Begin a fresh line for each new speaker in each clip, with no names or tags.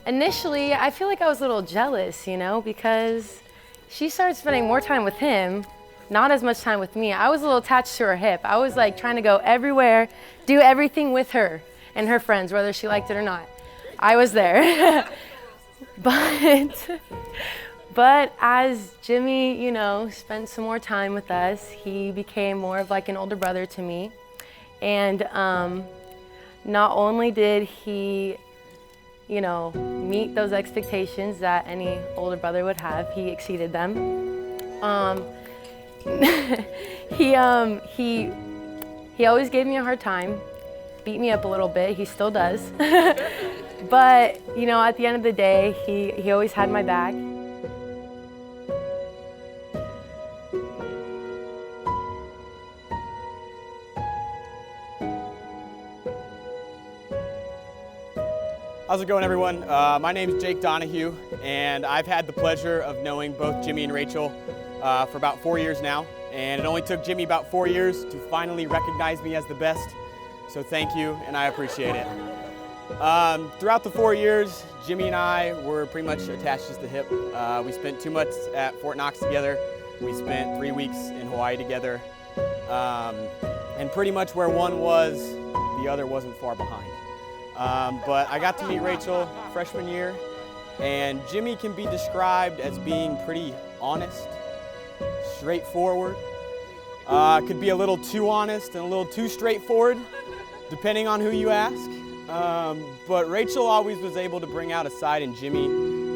initially, I feel like I was a little jealous, because she started spending more time with him, not as much time with me. I was a little attached to her hip. I was like trying to go everywhere, do everything with her and her friends, whether she liked it or not. I was there. But as Jimmy, spent some more time with us, he became more of like an older brother to me. And not only did he, meet those expectations that any older brother would have, he exceeded them. He always gave me a hard time, beat me up a little bit. He still does. But, at the end of the day, he always had my back.
How's it going, everyone? My name is Jake Donahue, and I've had the pleasure of knowing both Jimmy and Rachel for about 4 years now. And it only took Jimmy about 4 years to finally recognize me as the best. So thank you, and I appreciate it. Throughout the 4 years, Jimmy and I were pretty much attached as the hip. We spent 2 months at Fort Knox together. We spent 3 weeks in Hawaii together. And pretty much where one was, the other wasn't far behind. But I got to meet Rachel freshman year, and Jimmy can be described as being pretty honest, straightforward. Could be a little too honest and a little too straightforward, depending on who you ask. But Rachel always was able to bring out a side in Jimmy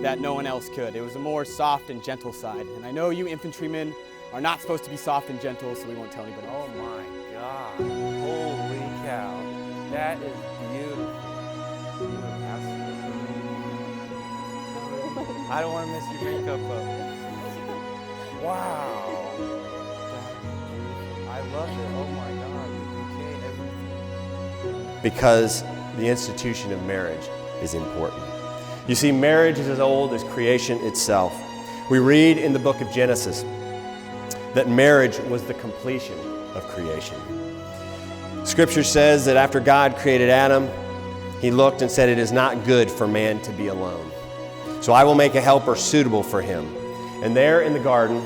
that no one else could. It was a more soft and gentle side. And I know you infantrymen are not supposed to be soft and gentle, so we won't tell anybody.
Oh my God, holy cow, that is beautiful. I don't want to miss your makeup up. Wow. I love it. Oh my God. Okay, everything.
Because the institution of marriage is important. You see, marriage is as old as creation itself. We read in the book of Genesis that marriage was the completion of creation. Scripture says that after God created Adam, he looked and said, "It is not good for man to be alone. So I will make a helper suitable for him." And there in the garden,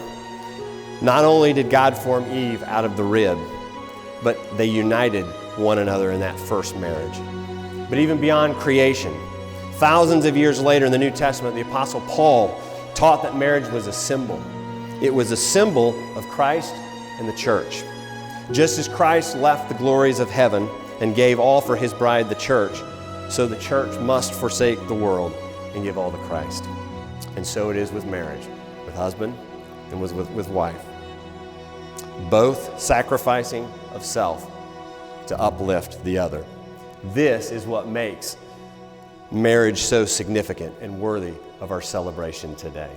not only did God form Eve out of the rib, but they united one another in that first marriage. But even beyond creation, thousands of years later in the New Testament, the Apostle Paul taught that marriage was a symbol. It was a symbol of Christ and the church. Just as Christ left the glories of heaven and gave all for his bride, the church, so the church must forsake the world and give all to Christ. And so it is with marriage, with husband and with wife. Both sacrificing of self to uplift the other. This is what makes marriage so significant and worthy of our celebration today.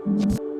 you.